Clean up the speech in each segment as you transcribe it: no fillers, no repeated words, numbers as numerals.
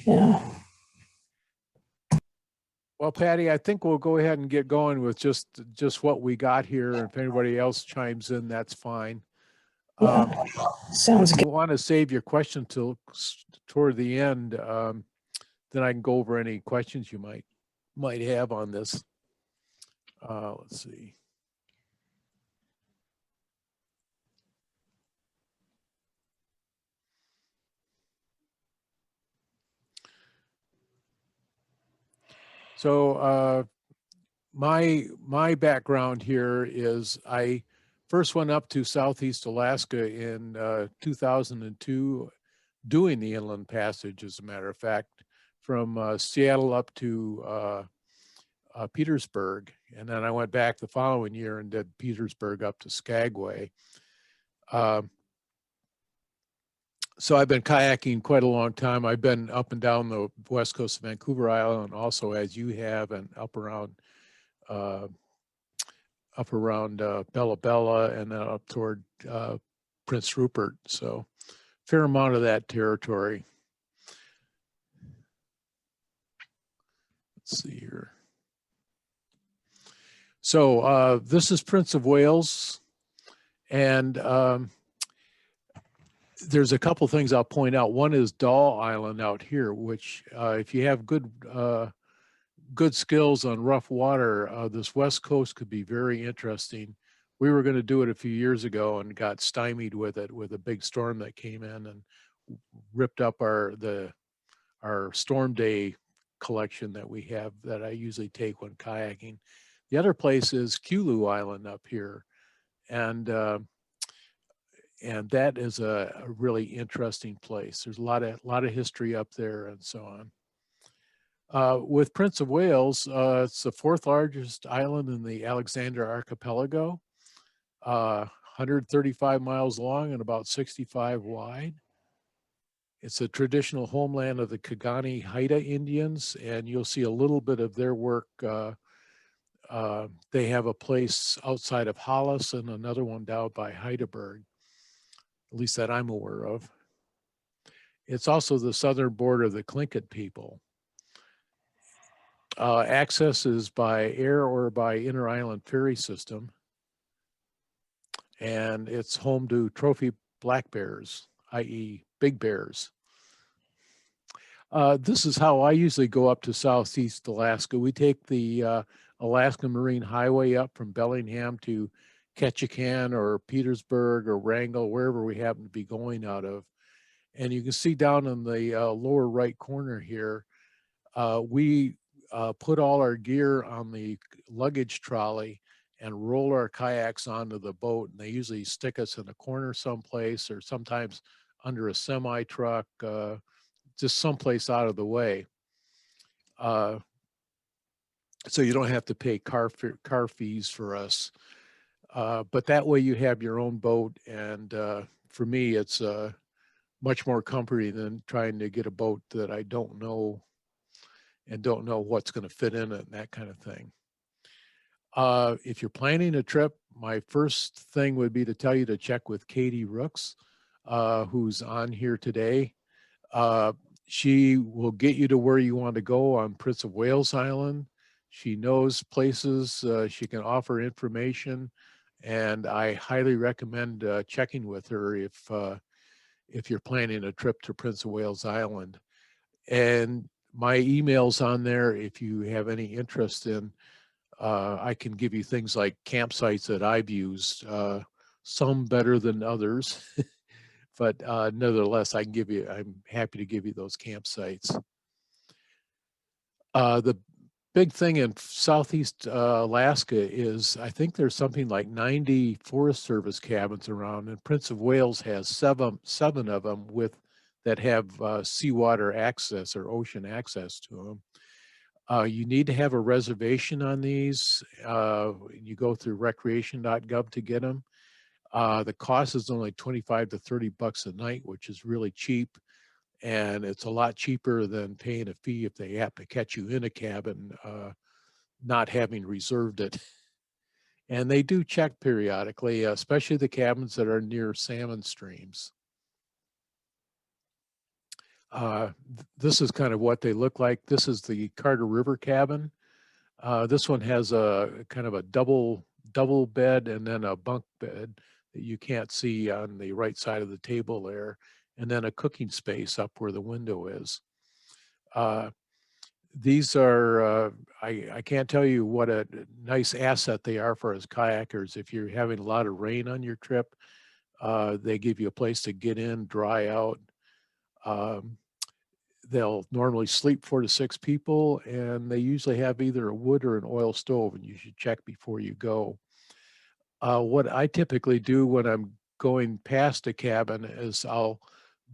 Yeah. Well, Patty, I think we'll go ahead and get going with just what we got here. And if anybody else chimes in, that's fine. Yeah. Sounds If good. you want to save your question till toward the end, then I can go over any questions you might have on this. Let's see. So my background here is I first went up to Southeast Alaska in 2002, doing the Inland Passage, as a matter of fact, from Seattle up to Petersburg. And then I went back the following year and did Petersburg up to Skagway. So I've been kayaking quite a long time. I've been up and down the west coast of Vancouver Island, also as you have, and up around Bella Bella, and then up toward Prince Rupert. So fair amount of that territory. Let's see here. So this is Prince of Wales, and there's a couple things I'll point out. One is Dahl Island out here, which if you have good skills on rough water, this west coast could be very interesting. We were going to do it a few years ago and got stymied with it with a big storm that came in and ripped up our storm day collection that we have that I usually take when kayaking. The other place is Kulu Island up here, and that is a really interesting place. There's a lot of history up there and so on. With Prince of Wales, it's the fourth largest island in the Alexander Archipelago, 135 miles long and about 65 wide. It's a traditional homeland of the Kagani Haida Indians, and you'll see a little bit of their work. They have a place outside of Hollis and another one down by Heidelberg, at least that I'm aware of. It's also the southern border of the Tlingit people. Access is by air or by inter-island ferry system. And it's home to trophy black bears, i.e. big bears. This is how I usually go up to Southeast Alaska. We take the Alaska Marine Highway up from Bellingham to Ketchikan or Petersburg or Wrangell, wherever we happen to be going out of. And you can see down in the lower right corner here, we put all our gear on the luggage trolley and roll our kayaks onto the boat. And they usually stick us in a corner someplace or sometimes under a semi truck, just someplace out of the way. So you don't have to pay car fees for us. But that way you have your own boat. And for me, it's much more comforting than trying to get a boat that I don't know and don't know what's going to fit in it and that kind of thing. If you're planning a trip, my first thing would be to tell you to check with Katie Rooks, who's on here today. She will get you to where you want to go on Prince of Wales Island. She knows places, she can offer information, and I highly recommend checking with her if you're planning a trip to Prince of Wales Island. And my email's on there if you have any interest in. I can give you things like campsites that I've used, some better than others, but nevertheless, I'm happy to give you those campsites. The big thing in Southeast Alaska is I think there's something like 90 Forest Service cabins around, and Prince of Wales has seven of them that have seawater access or ocean access to them. You need to have a reservation on these. You go through recreation.gov to get them. The cost is only 25 to 30 bucks a night, which is really cheap. And it's a lot cheaper than paying a fee if they happen to catch you in a cabin, not having reserved it. And they do check periodically, especially the cabins that are near salmon streams. This is kind of what they look like. This is the Carter River cabin. This one has a kind of a double bed and then a bunk bed that you can't see on the right side of the table there, and then a cooking space up where the window is. Uh, these are, I can't tell you what a nice asset they are for us kayakers. If you're having a lot of rain on your trip, they give you a place to get in, dry out. Um, they'll normally sleep 4 to 6 people, and they usually have either a wood or an oil stove, and you should check before you go. What I typically do when I'm going past a cabin is I'll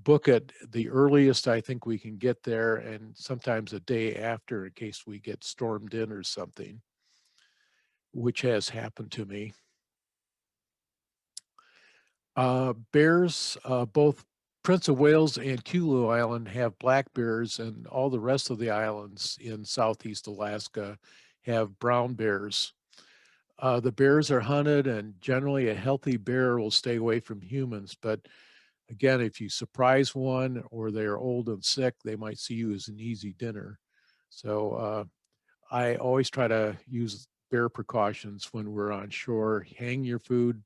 book it the earliest I think we can get there, and sometimes a day after in case we get stormed in or something, which has happened to me. Bears, both Prince of Wales and Kulu Island have black bears, and all the rest of the islands in Southeast Alaska have brown bears. The bears are hunted, and generally a healthy bear will stay away from humans. But again, if you surprise one or they're old and sick, they might see you as an easy dinner. So I always try to use bear precautions when we're on shore. Hang your food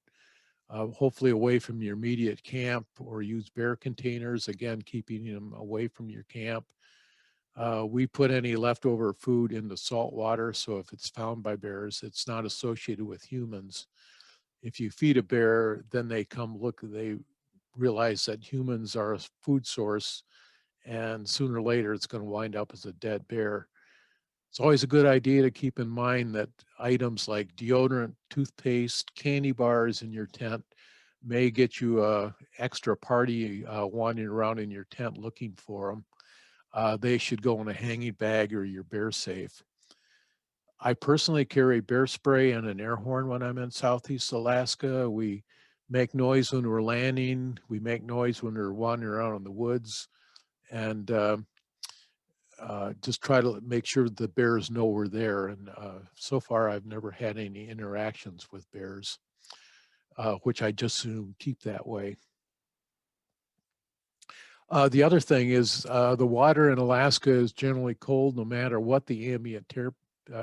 hopefully away from your immediate camp, or use bear containers, again, keeping them away from your camp. We put any leftover food into salt water, so if it's found by bears, it's not associated with humans. If you feed a bear, then they come look, they realize that humans are a food source, and sooner or later it's going to wind up as a dead bear. It's always a good idea to keep in mind that items like deodorant, toothpaste, candy bars in your tent may get you a extra party wandering around in your tent looking for them. They should go in a hanging bag or your bear safe. I personally carry bear spray and an air horn when I'm in Southeast Alaska. We make noise when we're landing. We make noise when we're wandering around in the woods, and just try to make sure the bears know we're there. And so far, I've never had any interactions with bears, which I just assume keep that way. The other thing is the water in Alaska is generally cold no matter what the ambient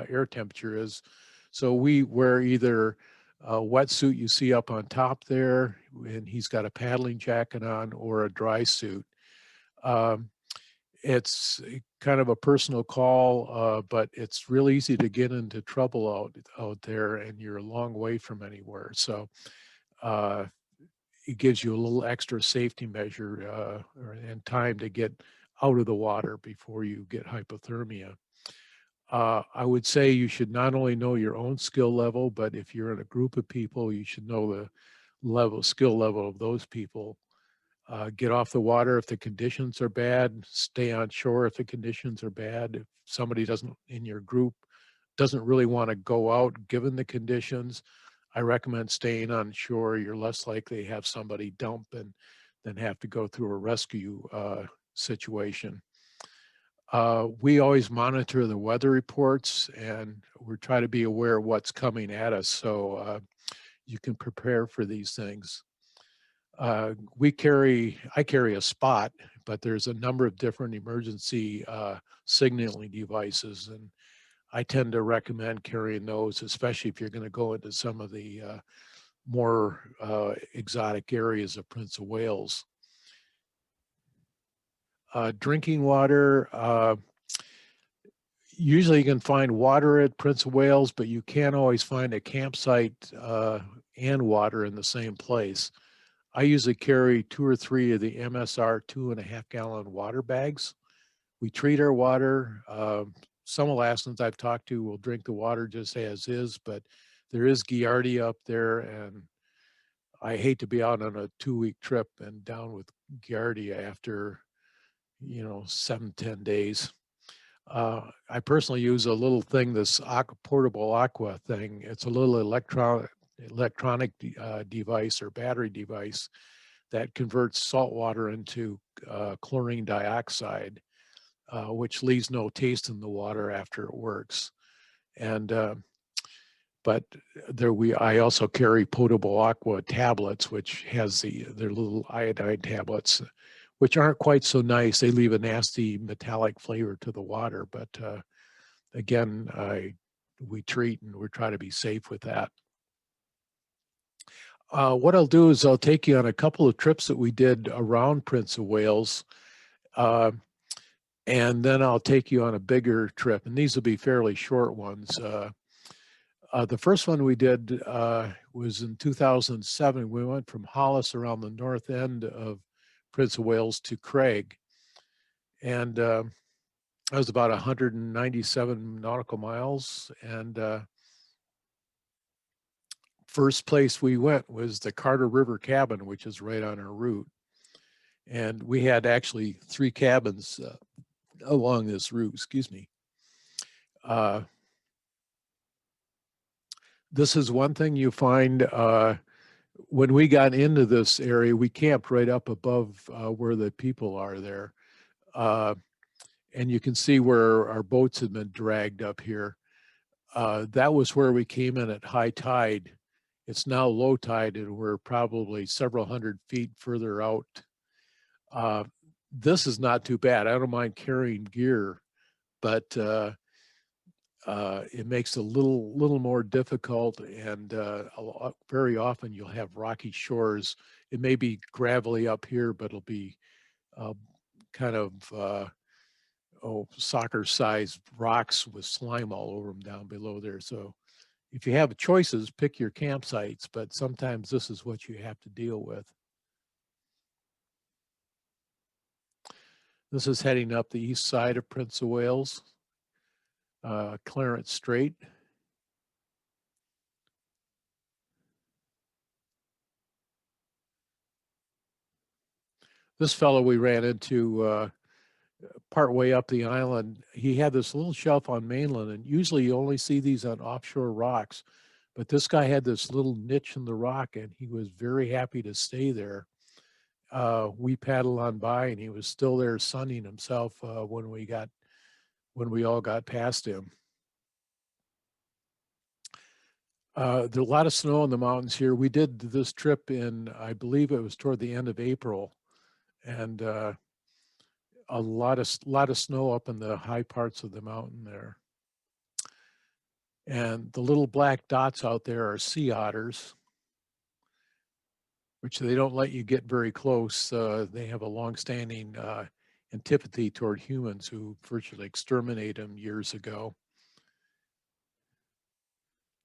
air temperature is. So we wear either a wetsuit you see up on top there, and he's got a paddling jacket on, or a dry suit. Um, it's kind of a personal call, but it's real easy to get into trouble out there, and you're a long way from anywhere. So uh, it gives you a little extra safety measure and time to get out of the water before you get hypothermia. I would say you should not only know your own skill level, but if you're in a group of people, you should know the skill level of those people. Get off the water if the conditions are bad. Stay on shore if the conditions are bad. If somebody doesn't in your group doesn't really want to go out given the conditions, I recommend staying on shore. You're less likely to have somebody dump and then have to go through a rescue situation. We always monitor the weather reports, and we try to be aware of what's coming at us, so you can prepare for these things. I carry a spot, but there's a number of different emergency signaling devices, and I tend to recommend carrying those, especially if you're going to go into some of the more exotic areas of Prince of Wales. Drinking water, usually you can find water at Prince of Wales, but you can't always find a campsite and water in the same place. I usually carry 2 or 3 of the MSR 2.5-gallon water bags. We treat our water. Some Alaskans I've talked to will drink the water just as is, but there is Giardia up there, and I hate to be out on a 2-week trip and down with Giardia after, 7-10 days. I personally use a little thing, this portable aqua thing. It's a little electronic device or battery device that converts salt water into chlorine dioxide, which leaves no taste in the water after it works. And but I also carry potable aqua tablets, which has their little iodine tablets, which aren't quite so nice. They leave a nasty metallic flavor to the water, but again, we treat and we try to be safe with that. What I'll do is I'll take you on a couple of trips that we did around Prince of Wales, and then I'll take you on a bigger trip, and these will be fairly short ones. The first one we did was in 2007. We went from Hollis around the north end of Prince of Wales to Craig, and that was about 197 nautical miles. And first place we went was the Carter River Cabin, which is right on our route. And we had actually 3 cabins along this route, excuse me. This is one thing you find when we got into this area, we camped right up above where the people are there. And you can see where our boats had been dragged up here. That was where we came in at high tide. It's now low tide, and we're probably several hundred feet further out. This is not too bad. I don't mind carrying gear, but it makes it a little more difficult, and very often you'll have rocky shores. It may be gravelly up here, but it'll be kind of soccer-sized rocks with slime all over them down below there. So if you have choices, pick your campsites, but sometimes this is what you have to deal with. This is heading up the east side of Prince of Wales, Clarence Strait. This fellow we ran into partway up the island. He had this little shelf on mainland, and usually you only see these on offshore rocks, but this guy had this little niche in the rock, and he was very happy to stay there. We paddled on by, and he was still there sunning himself when we all got past him. There's a lot of snow in the mountains here. We did this trip in, I believe it was toward the end of April, and a lot of snow up in the high parts of the mountain there. And the little black dots out there are sea otters, which they don't let you get very close. They have a long-standing antipathy toward humans who virtually exterminated them years ago.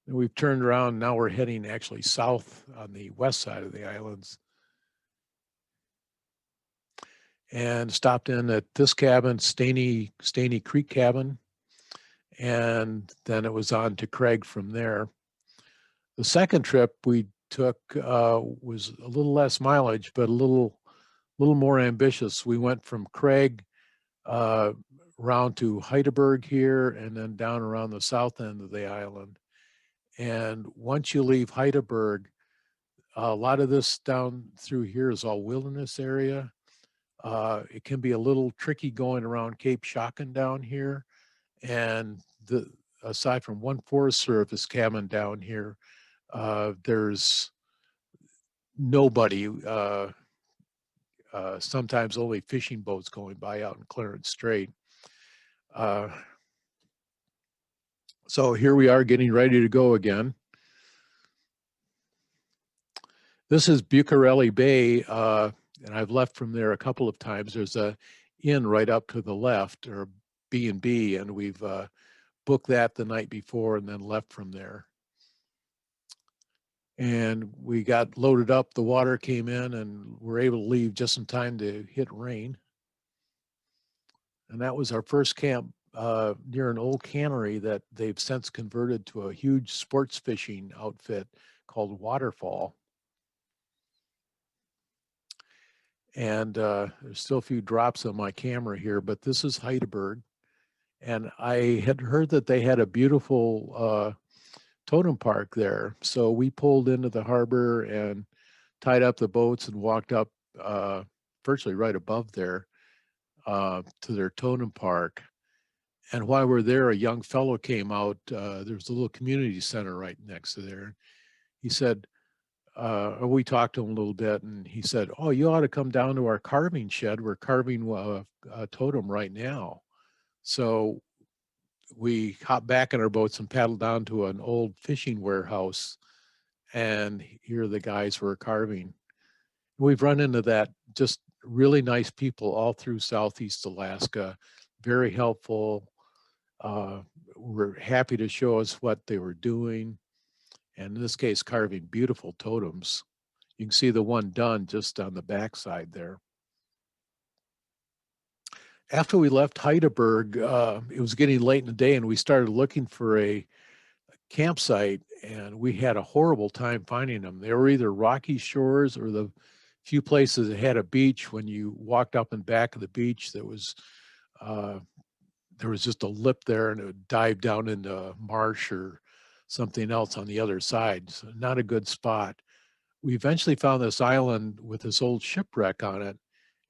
And we've turned around. Now we're heading actually south on the west side of the islands. And stopped in at this cabin, Staney Creek Cabin. And then it was on to Craig from there. The second trip we took was a little less mileage, but a little more ambitious. We went from Craig around to Heidelberg here, and then down around the south end of the island. And once you leave Heidelberg, a lot of this down through here is all wilderness area. It can be a little tricky going around Cape Schocken down here. And aside from one Forest Service cabin down here, there's nobody, sometimes only fishing boats going by out in Clarence Strait. So here we are getting ready to go again. This is Bucareli Bay, and I've left from there a couple of times. There's a inn right up to the left, or B&B, and we've booked that the night before and then left from there. And we got loaded up, the water came in, and we're able to leave just in time to hit rain. And that was our first camp near an old cannery that they've since converted to a huge sports fishing outfit called Waterfall. And there's still a few drops on my camera here, but this is Heidelberg. And I had heard that they had a beautiful totem park there. So we pulled into the harbor and tied up the boats and walked up virtually right above there to their totem park. And while we're there, a young fellow came out. There's a little community center right next to there. He said, we talked to him a little bit, and he said, "Oh, you ought to come down to our carving shed. We're carving a totem right now." So we hopped back in our boats and paddled down to an old fishing warehouse, and here the guys were carving. We've run into that, just really nice people all through Southeast Alaska, very helpful. Uh, were happy to show us what they were doing, and in this case, carving beautiful totems. You can see the one done just on the backside there. After we left Heidelberg, it was getting late in the day, and we started looking for a campsite, and we had a horrible time finding them. They were either rocky shores or the few places that had a beach. When you walked up and back of the beach, uh, there was just a lip there, and it would dive down into marsh or something else on the other side. So not a good spot. We eventually found this island with this old shipwreck on it,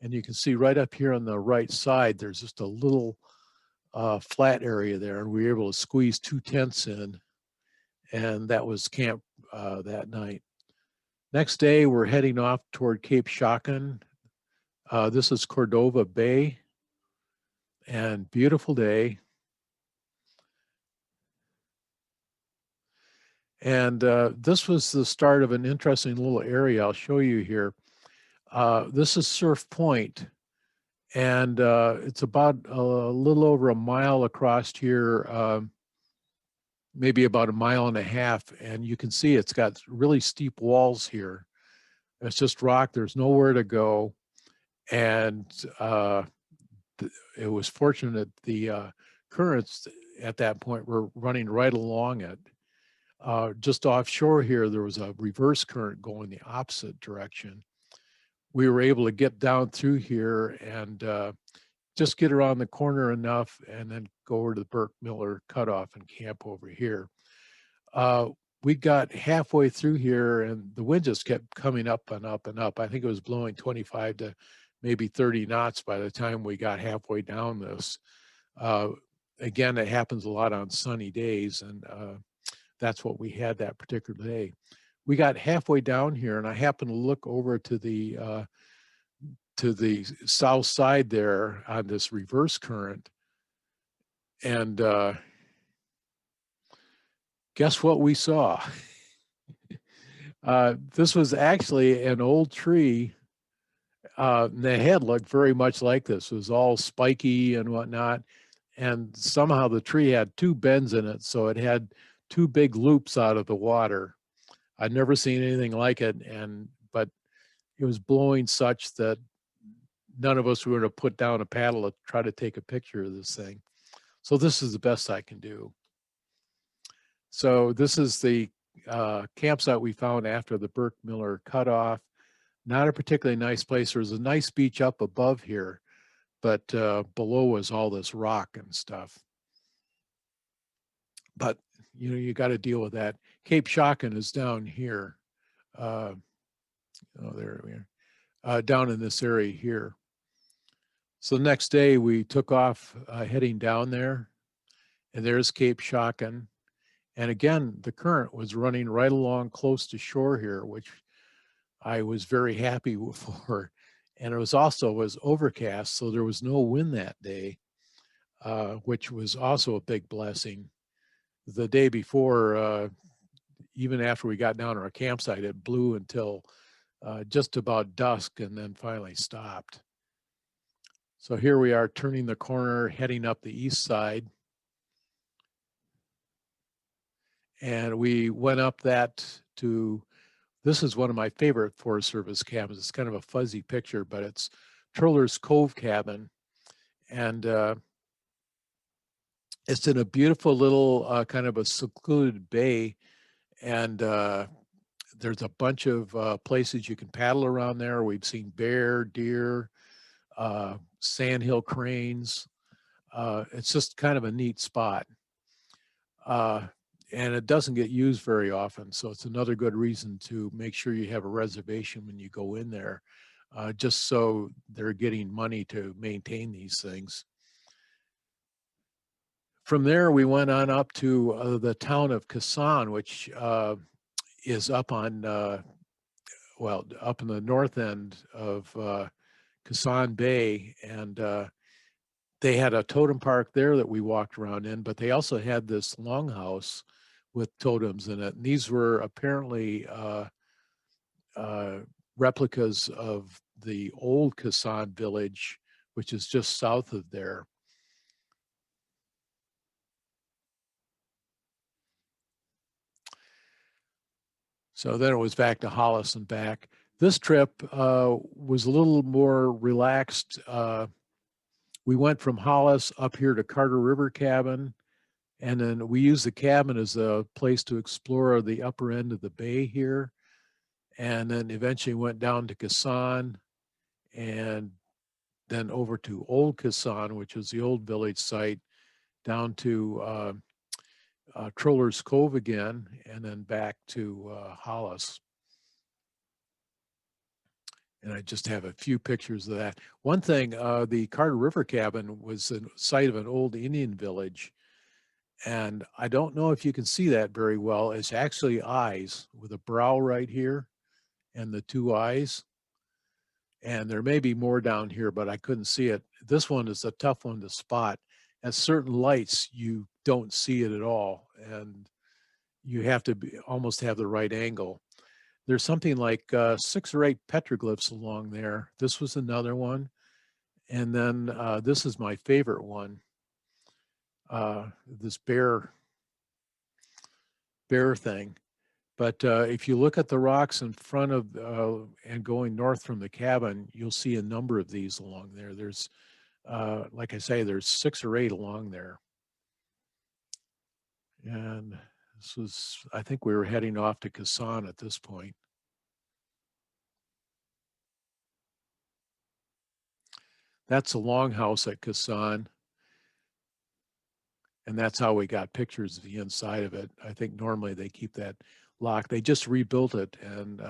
and you can see right up here on the right side, there's just a little flat area there, and we were able to squeeze 2 tents in, and that was camp that night. Next day, we're heading off toward Cape Shockan. This is Cordova Bay, and beautiful day. And this was the start of an interesting little area I'll show you here. This is Surf Point, and it's about a little over a mile across here, maybe about a mile and a half, and you can see it's got really steep walls here. It's just rock. There's nowhere to go, and it was fortunate the currents at that point were running right along it. Just offshore here, there was a reverse current going the opposite direction. We were able to get down through here and just get around the corner enough and then go over to the Burke Miller cutoff and camp over here. We got halfway through here and the wind just kept coming up and up and up. I think it was blowing 25 to maybe 30 knots by the time we got halfway down this. Again, it happens a lot on sunny days, and that's what we had that particular day. We got halfway down here, and I happened to look over to the south side there on this reverse current, and guess what we saw? This was actually an old tree. The head looked very much like this. It was all spiky and whatnot, and somehow the tree had 2 bends in it, so it had 2 big loops out of the water. I'd never seen anything like it, but it was blowing such that none of us were going to put down a paddle to try to take a picture of this thing. So this is the best I can do. So this is the campsite we found after the Burke Miller cutoff. Not a particularly nice place. There's a nice beach up above here, but below was all this rock and stuff. But you got to deal with that. Cape Shockan is down here. Oh, there we are. Down in this area here. So the next day we took off heading down there, and there's Cape Shockan. And again, the current was running right along close to shore here, which I was very happy for. And it was overcast, so there was no wind that day, which was also a big blessing. The day before, even after we got down to our campsite, it blew until just about dusk and then finally stopped. So here we are turning the corner, heading up the east side. And we went up that to, this is one of my favorite Forest Service cabins. It's kind of a fuzzy picture, but it's Turler's Cove Cabin. And it's in a beautiful little kind of a secluded bay. And there's a bunch of places you can paddle around there. We've seen bear, deer, sandhill cranes. It's just kind of a neat spot. And it doesn't get used very often. So it's another good reason to make sure you have a reservation when you go in there, just so they're getting money to maintain these things. From there, we went on up to the town of Kasan, which is up on well, up in the north end of Kasan Bay, and they had a totem park there that we walked around in, but they also had this longhouse with totems in it. And these were apparently uh, replicas of the old Kasan village, which is just south of there. So then it was back to Hollis and back. This trip was a little more relaxed. We went from Hollis up here to Carter River Cabin, and then we used the cabin as a place to explore the upper end of the bay here, and then eventually went down to Kasan, and then over to Old Kasan, which was the old village site, down to Troller's Cove again, and then back to Hollis. And I just have a few pictures of that. One thing, the Carter River Cabin was the site of an old Indian village. And I don't know if you can see that very well. It's actually eyes with a brow right here and the two eyes. And there may be more down here, but I couldn't see it. This one is a tough one to spot. At certain lights, you don't see it at all. And you have to almost have the right angle. There's something like 6 or 8 petroglyphs along there. This was another one. And then this is my favorite one. This bear thing. But if you look at the rocks in front of and going north from the cabin, you'll see a number of these along there. There's, like I say, there's 6 or 8 along there. And this was, I think we were heading off to Kasan at this point. That's a longhouse at Kasan. And that's how we got pictures of the inside of it. I think normally they keep that locked. They just rebuilt it, and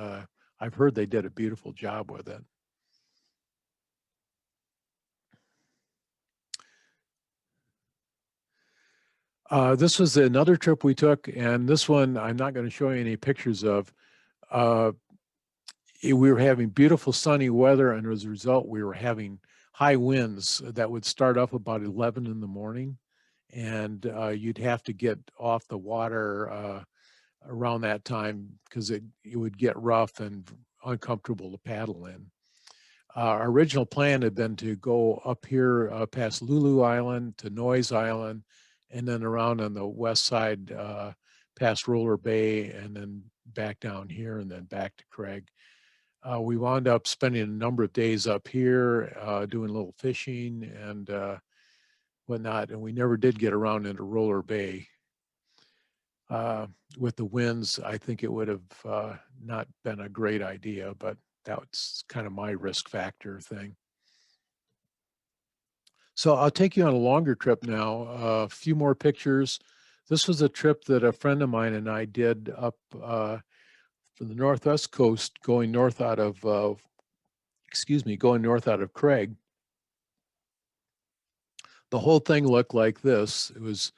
I've heard they did a beautiful job with it. This was another trip we took, and this one I'm not going to show you any pictures of. We were having beautiful sunny weather, and as a result, we were having high winds that would start up about 11 in the morning, and you'd have to get off the water around that time because it would get rough and uncomfortable to paddle in. Our original plan had been to go up here past Lulu Island to Noyes Island, and then around on the west side past Roller Bay, and then back down here, and then back to Craig. We wound up spending a number of days up here doing a little fishing and whatnot, and we never did get around into Roller Bay. With the winds, I think it would have not been a great idea, but that's kind of my risk factor thing. So I'll take you on a longer trip now, a few more pictures. This was a trip that a friend of mine and I did up from the northwest coast, going north out of, going north out of Craig. The whole thing looked like this. It was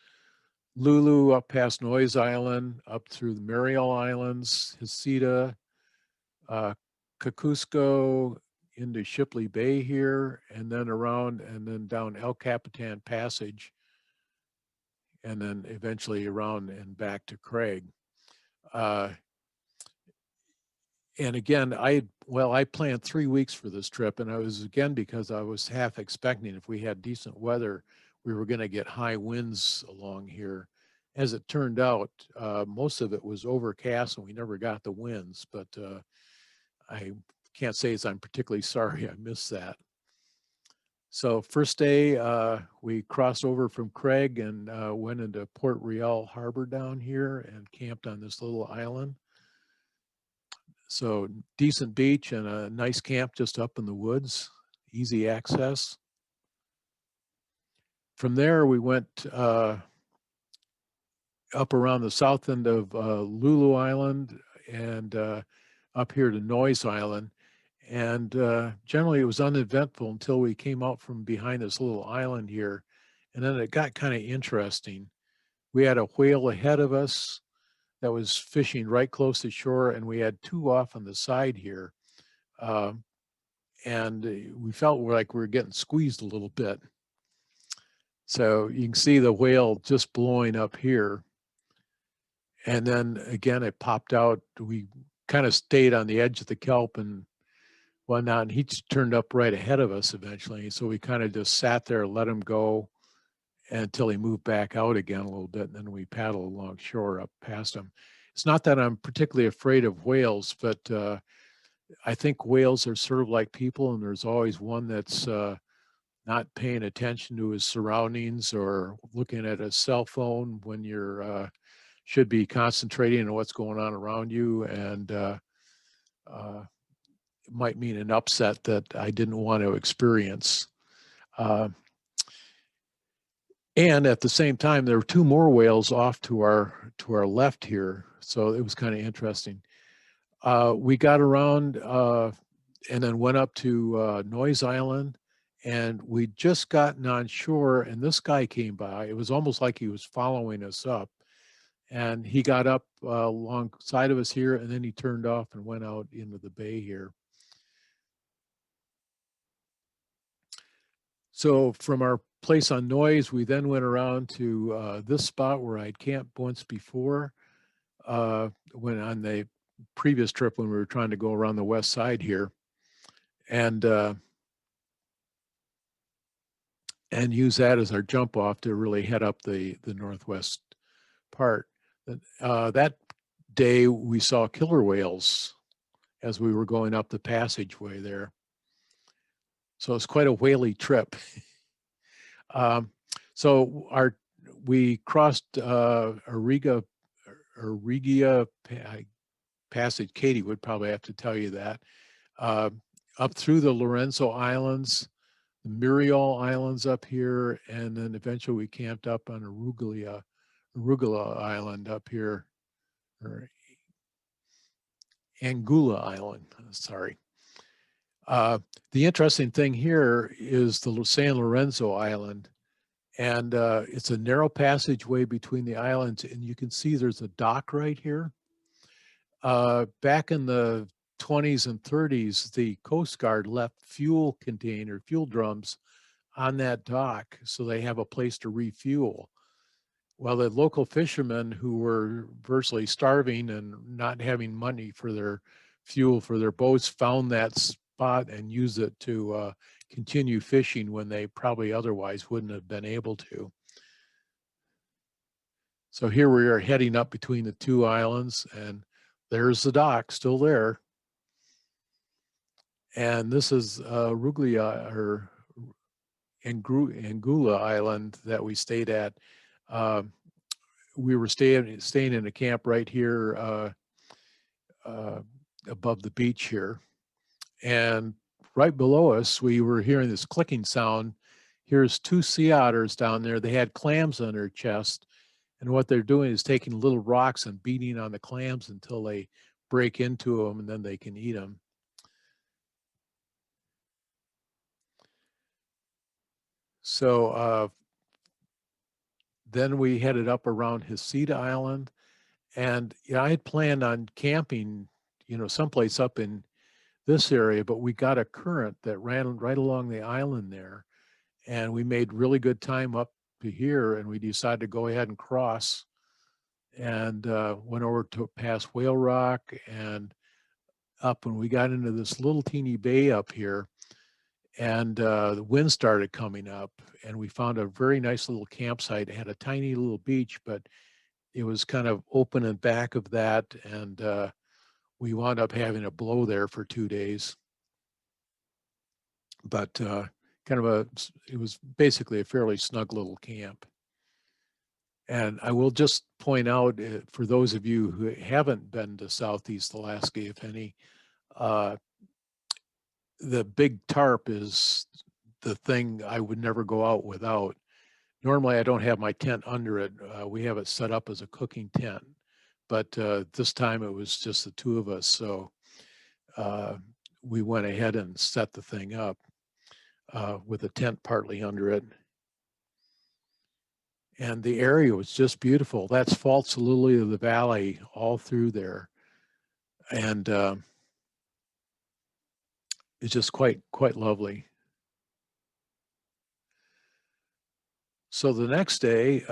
Lulu up past Noyes Island, up through the Mariel Islands, Heceta, Kosciuszko, into Shipley Bay here, and then around and then down El Capitan Passage, and then eventually around and back to Craig. And again, I planned 3 weeks for this trip, and I was, again, because I was half expecting if we had decent weather, we were going to get high winds along here. As it turned out, most of it was overcast and we never got the winds, but I can't say as I'm particularly sorry I missed that. So first day, we crossed over from Craig and went into Port Real Harbor down here and camped on this little island. So decent beach and a nice camp just up in the woods, easy access. From there, we went up around the south end of Lulu Island and up here to Noyes Island. And generally it was uneventful until we came out from behind this little island here. And then it got kind of interesting. We had a whale ahead of us. that was fishing right close to shore, and we had two off on the side here. Um, and we felt like we were getting squeezed a little bit. So you can see the whale just blowing up here. And then again, it popped out. We kind of stayed on the edge of the kelp and whatnot, and he just turned up right ahead of us eventually. So we kind of just sat there, let him go until he moved back out again a little bit, and then we paddled along shore up past him. It's not that I'm particularly afraid of whales, but I think whales are sort of like people, and there's always one that's not paying attention to his surroundings or looking at a cell phone when you're should be concentrating on what's going on around you, and it might mean an upset that I didn't want to experience. Uh, and at the same time, there were two more whales off to our left here, so it was kind of interesting. We got around and then went up to Noise Island, and we'd just gotten on shore, and this guy came by. It was almost like he was following us up, and he got up alongside of us here, and then he turned off and went out into the bay here. So from our place on Noise, we then went around to this spot where I'd camped once before, when on the previous trip when we were trying to go around the west side here, and use that as our jump off to really head up the northwest part. That day we saw killer whales as we were going up the passageway there. So it's quite a whaley trip. So we crossed Ariga Passage. Katie would probably have to tell you that. Up through the Lorenzo Islands, the Muriel Islands up here, and then eventually we camped up on Arugula Island up here, or Angula Island, sorry. The interesting thing here is the San Lorenzo Island, and it's a narrow passageway between the islands, and you can see there's a dock right here. Back in the 20s and 30s, the Coast Guard left fuel drums on that dock so they have a place to refuel. Well, the local fishermen who were virtually starving and not having money for their fuel for their boats found that spot and used it to continue fishing when they probably otherwise wouldn't have been able to. So here we are heading up between the two islands, and there's the dock still there. And this is Ruglia or Angula Island that we stayed at. We were staying in a camp right here above the beach here. And right below us, we were hearing this clicking sound. Here's two sea otters down there. They had clams on their chest. And what they're doing is taking little rocks and beating on the clams until they break into them, and then they can eat them. So then we headed up around Heceta Island, and I had planned on camping, someplace up in this area, but we got a current that ran right along the island there, and we made really good time up to here, and we decided to go ahead and cross, and went over to past Whale Rock and up, and we got into this little teeny bay up here, and the wind started coming up, and we found a very nice little campsite. It had a tiny little beach, but it was kind of open in back of that, and we wound up having a blow there for 2 days. But it was basically a fairly snug little camp. And I will just point out, for those of you who haven't been to Southeast Alaska, if any, the big tarp is the thing I would never go out without. Normally, I don't have my tent under it. We have it set up as a cooking tent, but this time it was just the two of us. So we went ahead and set the thing up with a tent partly under it. and the area was just beautiful. That's false lily of the valley all through there, and it's just quite lovely. So the next day,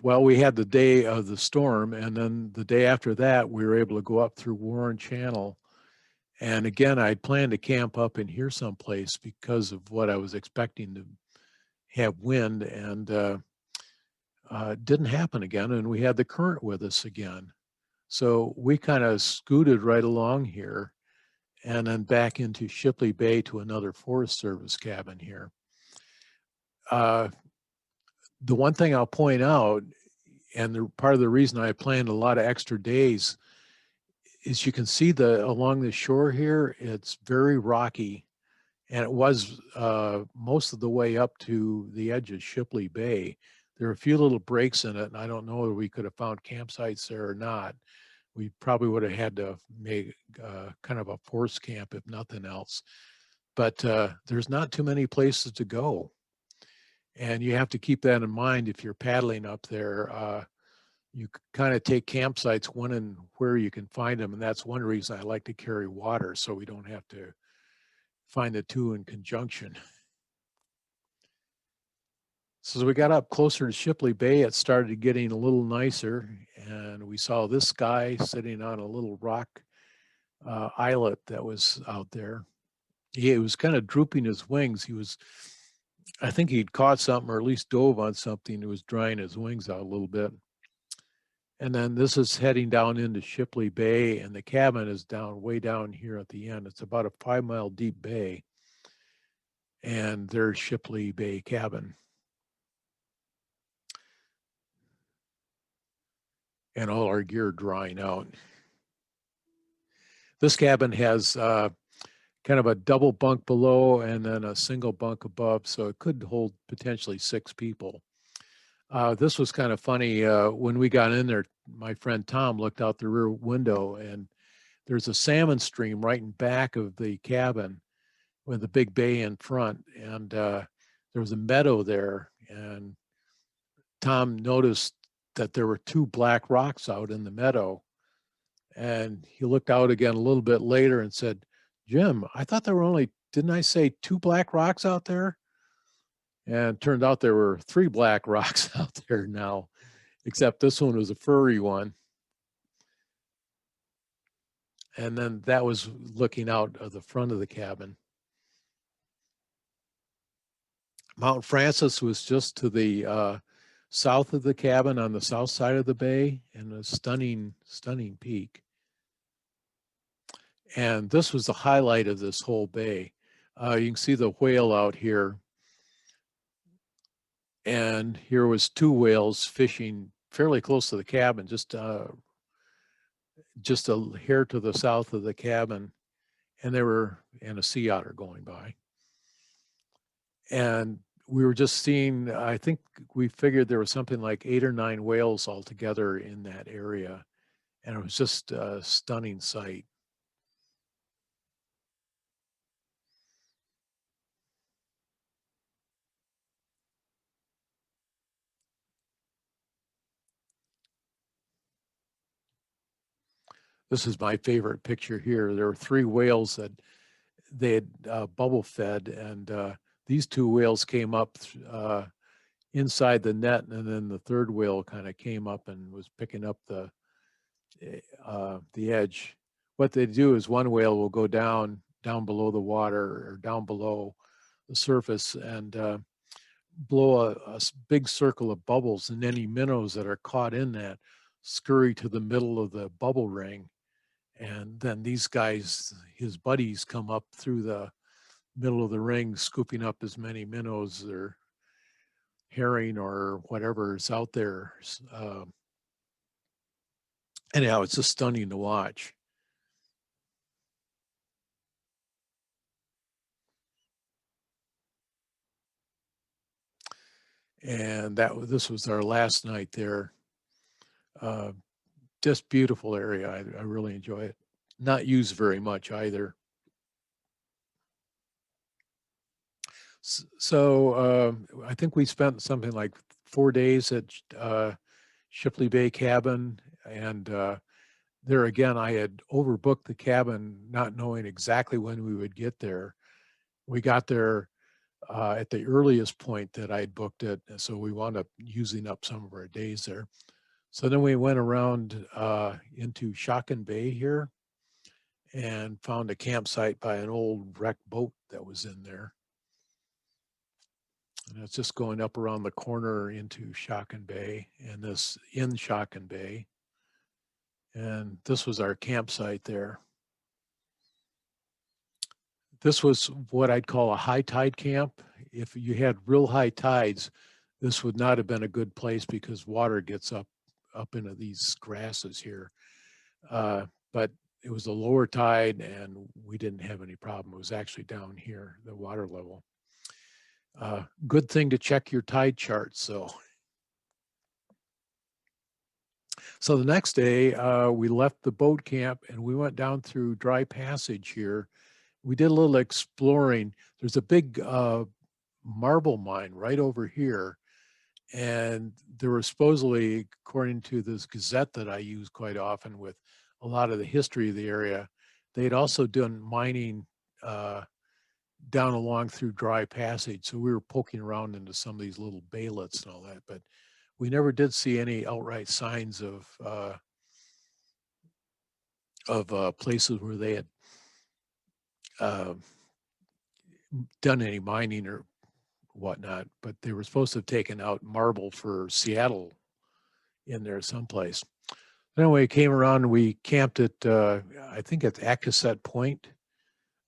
we had the day of the storm, and then the day after that, we were able to go up through Warren Channel. And again, I'd planned to camp up in here someplace because of what I was expecting to have wind, and it didn't happen again. And we had the current with us again. So we kind of scooted right along here and then back into Shipley Bay to another Forest Service cabin here. The one thing I'll point out, and part of the reason I planned a lot of extra days, is you can see along the shore here, it's very rocky, and it was most of the way up to the edge of Shipley Bay. There are a few little breaks in it, and I don't know if we could have found campsites there or not. We probably would have had to make kind of a force camp if nothing else. But there's not too many places to go. And you have to keep that in mind if you're paddling up there. You kind of take campsites when and where you can find them. And that's one reason I like to carry water, so we don't have to find the two in conjunction. So as we got up closer to Shipley Bay, it started getting a little nicer. And we saw this guy sitting on a little rock islet that was out there. He was kind of drooping his wings. I think he'd caught something, or at least dove on something. He was drying his wings out a little bit. And then this is heading down into Shipley Bay, and the cabin is way down here at the end. It's about a 5-mile deep bay. And there's Shipley Bay cabin. And all our gear drying out. This cabin has kind of a double bunk below and then a single bunk above, so it could hold potentially 6 people. This was kind of funny. When we got in there, my friend Tom looked out the rear window, and there's a salmon stream right in back of the cabin with the big bay in front, and there was a meadow there, and Tom noticed that there were 2 black rocks out in the meadow, and he looked out again a little bit later and said, "Jim, I thought there were didn't I say 2 black rocks out there?" And it turned out there were 3 black rocks out there now, except this one was a furry one. And then that was looking out of the front of the cabin. Mount Francis was just to the south of the cabin on the south side of the bay, and a stunning, stunning peak. And this was the highlight of this whole bay. You can see the whale out here. And here was 2 whales fishing fairly close to the cabin, just a hair to the south of the cabin, and a sea otter going by. And we were just seeing, I think we figured there was something like 8 or 9 whales altogether in that area, and it was just a stunning sight. This is my favorite picture here. There were 3 whales that they had bubble fed, and these 2 whales came up inside the net, and then the 3rd whale kind of came up and was picking up the edge. What they do is one whale will go down below the water, or down below the surface, and blow a big circle of bubbles, and any minnows that are caught in that scurry to the middle of the bubble ring. And then these guys, his buddies, come up through the middle of the ring, scooping up as many minnows or herring or whatever is out there. Anyhow, it's just stunning to watch. And this was our last night there. Just beautiful area. I really enjoy it. Not used very much either. So I think we spent something like 4 days at Shipley Bay Cabin, and there again, I had overbooked the cabin, not knowing exactly when we would get there. We got there at the earliest point that I'd booked it, and so we wound up using up some of our days there. So then we went around into Shockin Bay here and found a campsite by an old wrecked boat that was in there. And it's just going up around the corner into Shockin Bay, and this in Shockin Bay. And this was our campsite there. This was what I'd call a high tide camp. If you had real high tides, this would not have been a good place because water gets up into these grasses here. But it was a lower tide and we didn't have any problem. It was actually down here, the water level. Good thing to check your tide charts. So the next day, we left the boat camp and we went down through Dry Passage here. We did a little exploring. There's a big marble mine right over here. And there was supposedly, according to this Gazette that I use quite often with a lot of the history of the area, they'd also done mining down along through Dry Passage. So we were poking around into some of these little baylets and all that, but we never did see any outright signs of places where they had done any mining or whatnot, but they were supposed to have taken out marble for Seattle in there someplace. Anyway, came around and we camped at, I think at Accaset Point.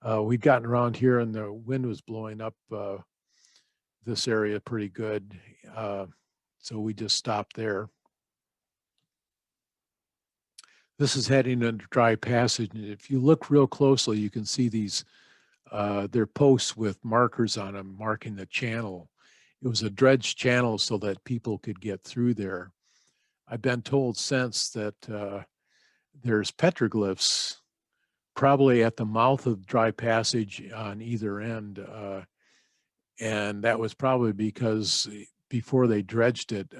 We'd gotten around here and the wind was blowing up this area pretty good. So we just stopped there. This is heading into Dry Passage. And if you look real closely, you can see these, they're posts with markers on them marking the channel. It was a dredged channel so that people could get through there. I've been told since that there's petroglyphs probably at the mouth of Dry Passage on either end. And that was probably because before they dredged it,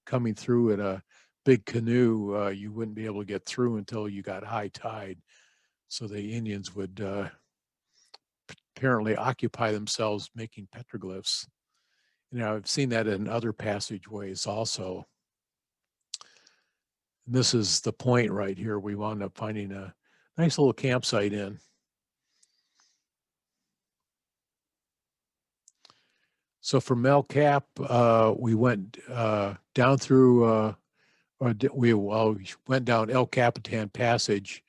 coming through in a big canoe, you wouldn't be able to get through until you got high tide. So the Indians would apparently occupy themselves making petroglyphs. You know, I've seen that in other passageways also. And this is the point right here. We wound up finding a nice little campsite in. So from El Cap, we went down through, we went down El Capitan Passage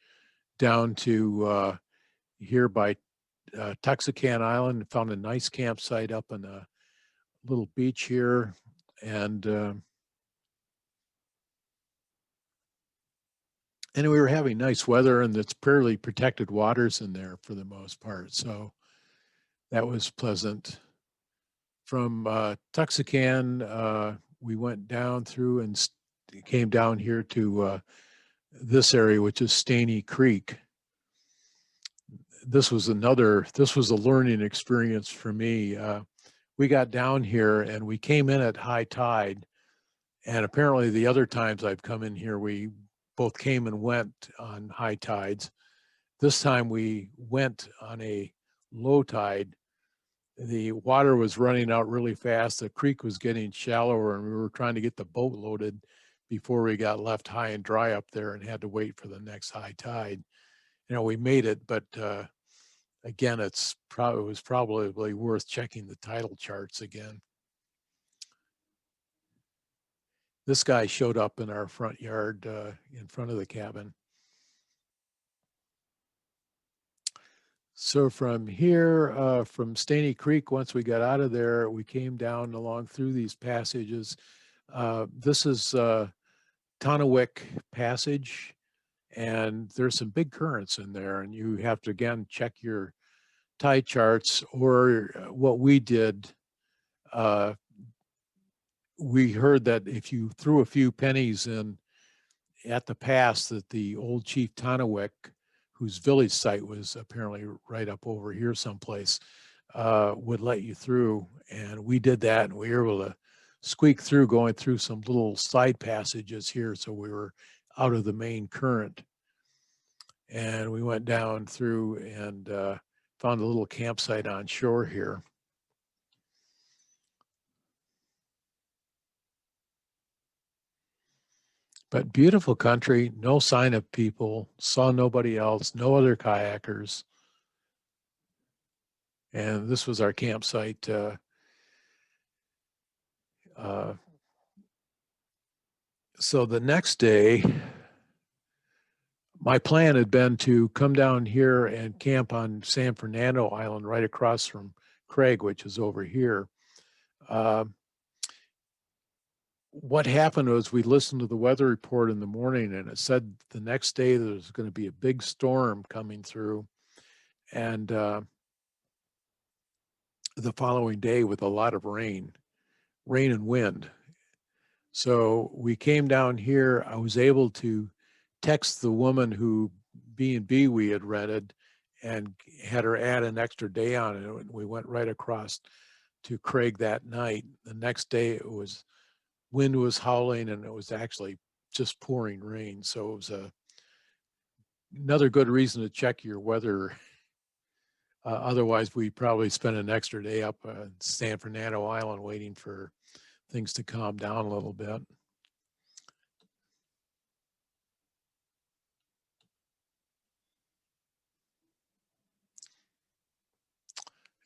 down to here by Tuxacan Island and found a nice campsite up on a little beach here. And we were having nice weather and it's fairly protected waters in there for the most part. So that was pleasant. From Tuxacan, we went down through and came down here to this area, which is Staney Creek. This was a learning experience for me. We got down here and we came in at high tide. And apparently the other times I've come in here, we both came and went on high tides. This time we went on a low tide. The water was running out really fast. The creek was getting shallower and we were trying to get the boat loaded before we got left high and dry up there and had to wait for the next high tide. You know, we made it, but again, it was probably worth checking the tidal charts again. This guy showed up in our front yard in front of the cabin. So from here, from Staney Creek, once we got out of there, we came down along through these passages. This is Tonawik Passage, and there's some big currents in there, and you have to, again, check your tide charts, or what we did, we heard that if you threw a few pennies in at the pass, that the old Chief Tonawik, whose village site was apparently right up over here someplace, would let you through. And we did that, and we were able to squeak through going through some little side passages here. So we were out of the main current. And we went down through and found a little campsite on shore here. But beautiful country, no sign of people, saw nobody else, no other kayakers. And this was our campsite. So the next day, my plan had been to come down here and camp on San Fernando Island right across from Craig, which is over here. What happened was we listened to the weather report in the morning, and it said the next day there's going to be a big storm coming through, and the following day with a lot of rain and wind. So we came down here. I was able to text the woman who B&B we had rented and had her add an extra day on it. And we went right across to Craig that night. The next day wind was howling, and it was actually just pouring rain. So it was another good reason to check your weather. Otherwise, we probably spent an extra day up San Fernando Island waiting for things to calm down a little bit.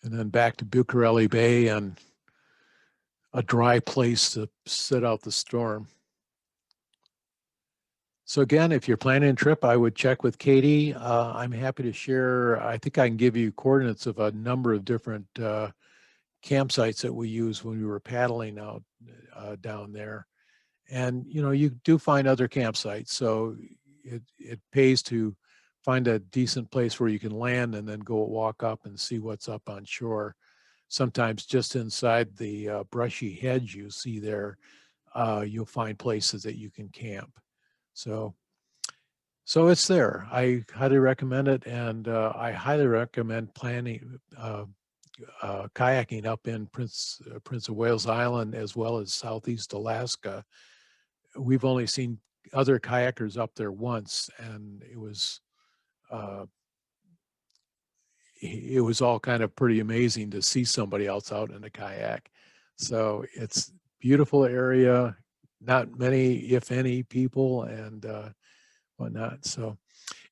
And then back to Bucareli Bay and a dry place to sit out the storm. So again, if you're planning a trip, I would check with Katie. I'm happy to share. I think I can give you coordinates of a number of different campsites that we use when we were paddling out down there. And you do find other campsites, so it pays to find a decent place where you can land and then go walk up and see what's up on shore. Sometimes just inside the brushy hedge you see there, you'll find places that you can camp. So it's there. I highly recommend it, and I highly recommend planning kayaking up in Prince of Wales Island as well as Southeast Alaska. We've only seen other kayakers up there once, and it was all kind of pretty amazing to see somebody else out in a kayak. So it's beautiful area, not many, if any, people and whatnot. So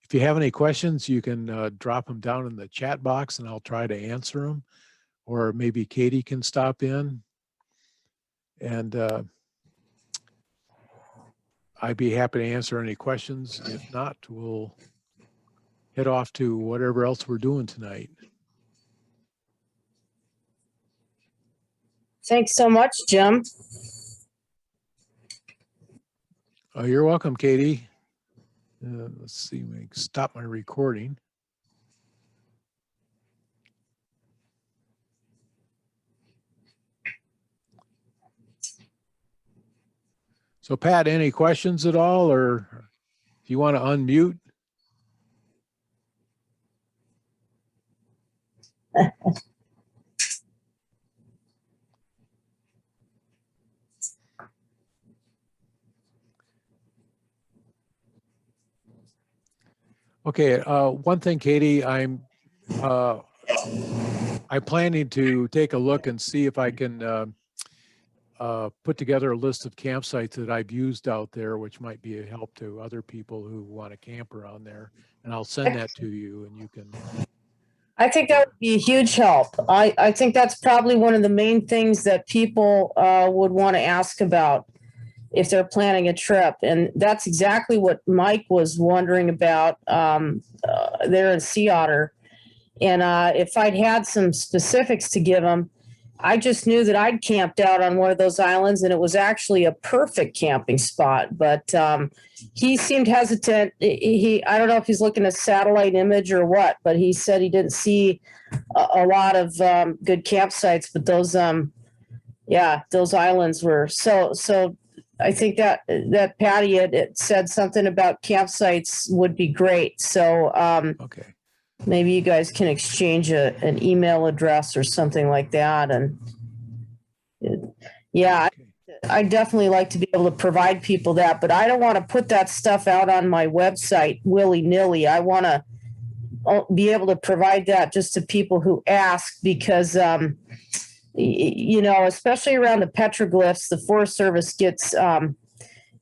if you have any questions, you can drop them down in the chat box and I'll try to answer them, or maybe Katie can stop in and I'd be happy to answer any questions. If not, we'll head off to whatever else we're doing tonight. Thanks so much, Jim. Oh, you're welcome, Katie. Let's see, let me stop my recording. So Pat, any questions at all, or if you want to unmute? Okay, one thing, Katie, I'm planning to take a look and see if I can put together a list of campsites that I've used out there, which might be a help to other people who want to camp around there. And I'll send that to you, and you can. I think that would be a huge help. I think that's probably one of the main things that people would want to ask about if they're planning a trip. And that's exactly what Mike was wondering about there in Sea Otter. And if I'd had some specifics to give him, I just knew that I'd camped out on one of those islands and it was actually a perfect camping spot. But he seemed hesitant. I don't know if he's looking at satellite image or what, but he said he didn't see a lot of good campsites. But those islands were so. I think that Patty had said something about campsites would be great. So okay. Maybe you guys can exchange an email address or something like that. And yeah, Okay. I definitely like to be able to provide people that, but I don't want to put that stuff out on my website willy-nilly. I want to be able to provide that just to people who ask, because especially around the petroglyphs, the Forest Service gets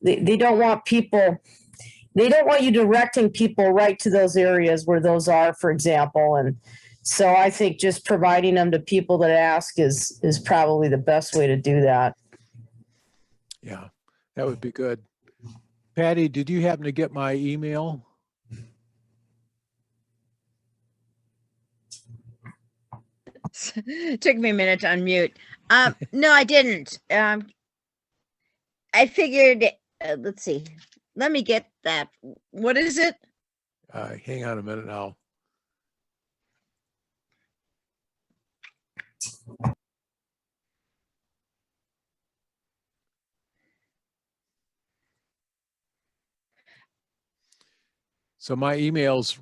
they don't want people, they don't want you directing people right to those areas where those are, for example. And so I think just providing them to people that ask is probably the best way to do that. Yeah, that would be good. Patty, did you happen to get my email? Took me a minute to unmute. No, I didn't. I figured, let's see. Let me get that. What is it? Hang on a minute now. So my email's,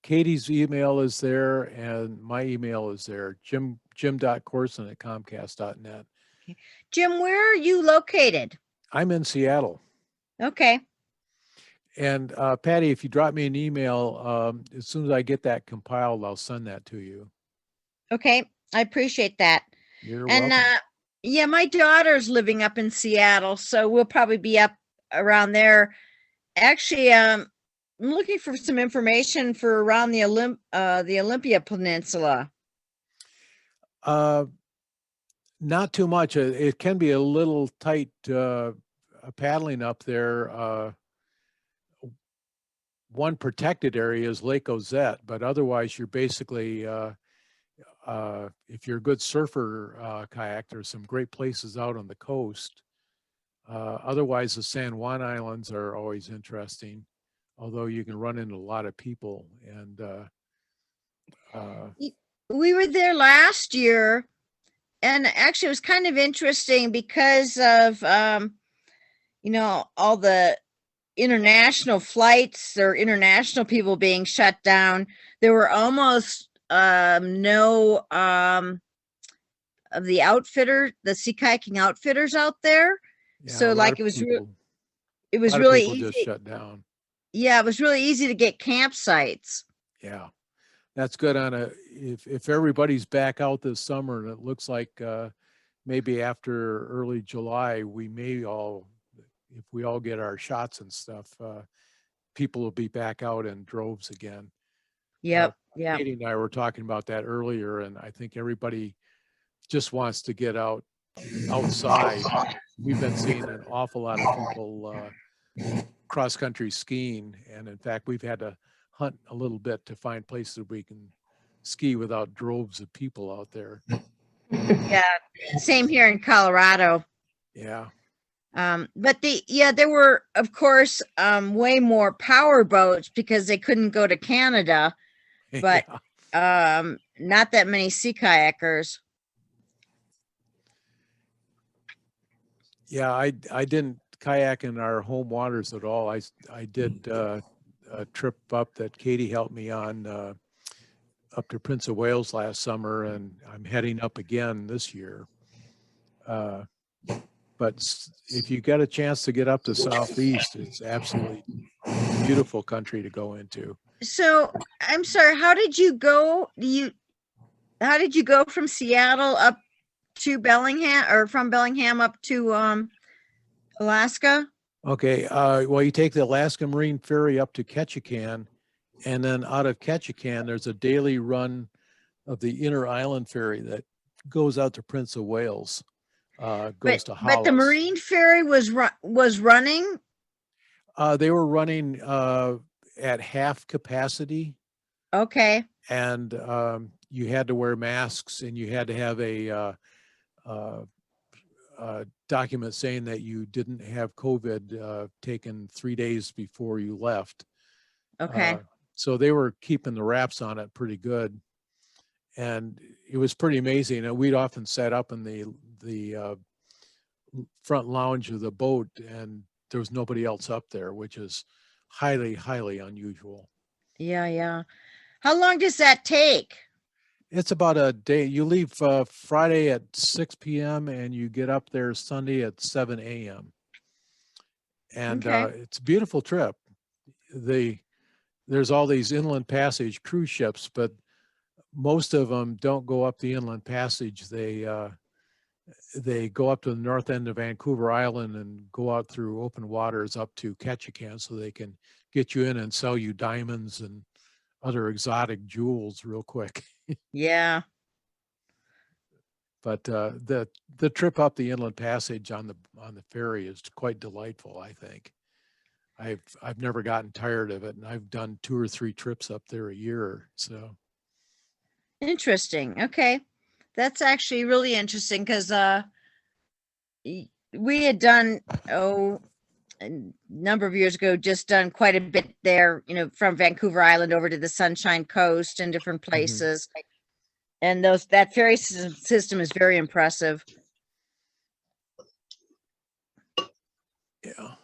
Katie's email is there and my email is there, jim.corson@comcast.net. Jim, where are you located? I'm in Seattle. Okay. And Patty, if you drop me an email, as soon as I get that compiled, I'll send that to you. Okay. I appreciate that. You're And welcome. yeah, my daughter's living up in Seattle, so we'll probably be up around there. Actually, I'm looking for some information for around the Olympia Peninsula. Not too much. It can be a little tight paddling up there. One protected area is Lake Ozette, but otherwise you're basically, if you're a good surfer kayak, there's some great places out on the coast. Otherwise, the San Juan Islands are always interesting, although you can run into a lot of people. And We were there last year, and actually it was kind of interesting because of, all the international flights or international people being shut down. There were almost no of the sea kayaking outfitters out there. yeah, So like it was people, really just easy. shut down. Yeah, it was really easy to get campsites. Yeah, that's good on if everybody's back out this summer, and it looks like maybe after early July, we may all, if we all get our shots and stuff, people will be back out in droves again. Yep. Yeah. Katie and I were talking about that earlier, and I think everybody just wants to get outside. We've been seeing an awful lot of people cross-country skiing, and in fact, we've had to hunt a little bit to find places we can ski without droves of people out there. Yeah, same here in Colorado. Yeah. But there were, of course, way more power boats because they couldn't go to Canada, but not that many sea kayakers. Yeah, I didn't kayak in our home waters at all. I did a trip up that Katie helped me on up to Prince of Wales last summer, and I'm heading up again this year. But if you get a chance to get up to Southeast, it's absolutely beautiful country to go into. So I'm sorry, how did you go from Seattle up to Bellingham, or from Bellingham up to Alaska? Okay, well, you take the Alaska Marine Ferry up to Ketchikan, and then out of Ketchikan, there's a daily run of the Inner Island Ferry that goes out to Prince of Wales. Goes to Hollis. But the Marine Ferry was running? They were running at half capacity. Okay. And you had to wear masks, and you had to have a document saying that you didn't have COVID taken 3 days before you left. Okay. So they were keeping the wraps on it pretty good. And it was pretty amazing. And we'd often sat up in the front lounge of the boat, and there was nobody else up there, which is highly, highly unusual. Yeah, yeah. How long does that take? It's about a day. You leave Friday at 6 p.m. and you get up there Sunday at 7 a.m. And Okay. it's a beautiful trip. There's all these inland passage cruise ships, but most of them don't go up the inland passage. They go up to the north end of Vancouver Island and go out through open waters up to Ketchikan, so they can get you in and sell you diamonds and other exotic jewels real quick. Yeah. But the trip up the inland passage on the ferry is quite delightful, I think. I've never gotten tired of it, and I've done 2 or 3 trips up there a year. So Interesting. Okay. That's actually really interesting because we had done a number of years ago, just done quite a bit there, from Vancouver Island over to the Sunshine Coast and different places. And that ferry system is very impressive. yeah.